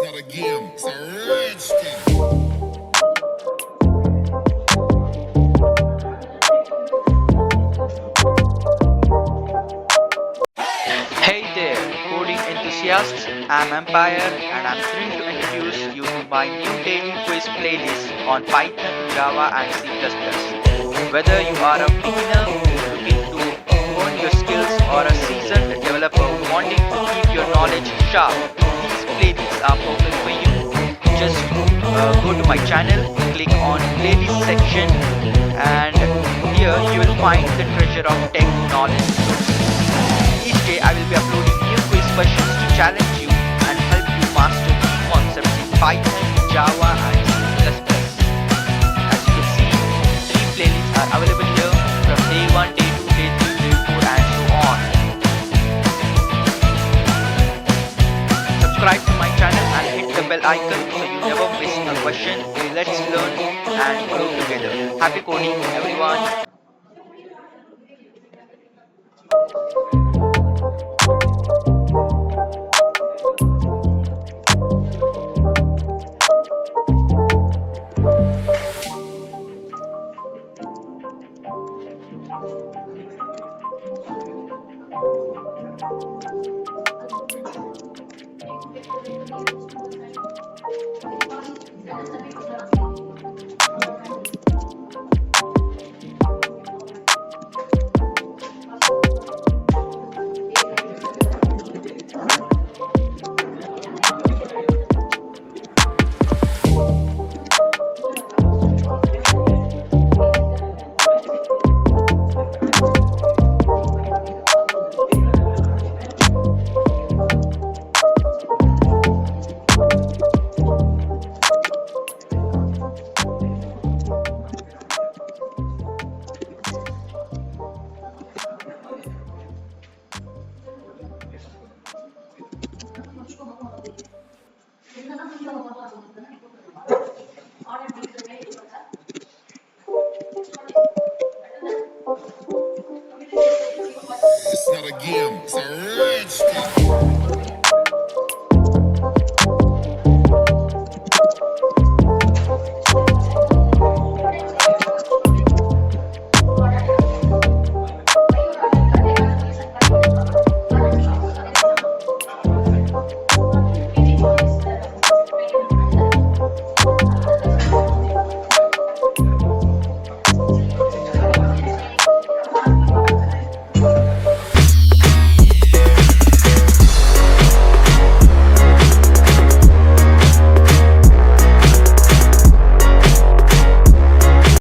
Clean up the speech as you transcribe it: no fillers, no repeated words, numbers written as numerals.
start again. It's a rich thing. Hey there, coding enthusiasts. I'm Ampire and I'm thrilled to introduce you to my new daily quiz playlist on Python, Java and C++. Whether you are a beginner looking to hone your skills or a seasoned developer wanting to keep your knowledge sharp, these playlists are perfect for you. Just go to my channel, click on playlist section and here you will find the treasure of tech knowledge. Each day I will be uploading new quiz questions to challenge you and help you master key concepts in Python, Java and C++. As you can see, 3 playlists are available here from day 1, day 2, day 3, day 4 and so on. Subscribe to my channel and hit the bell icon so you never miss a question. Let's learn and grow together. Happy coding everyone!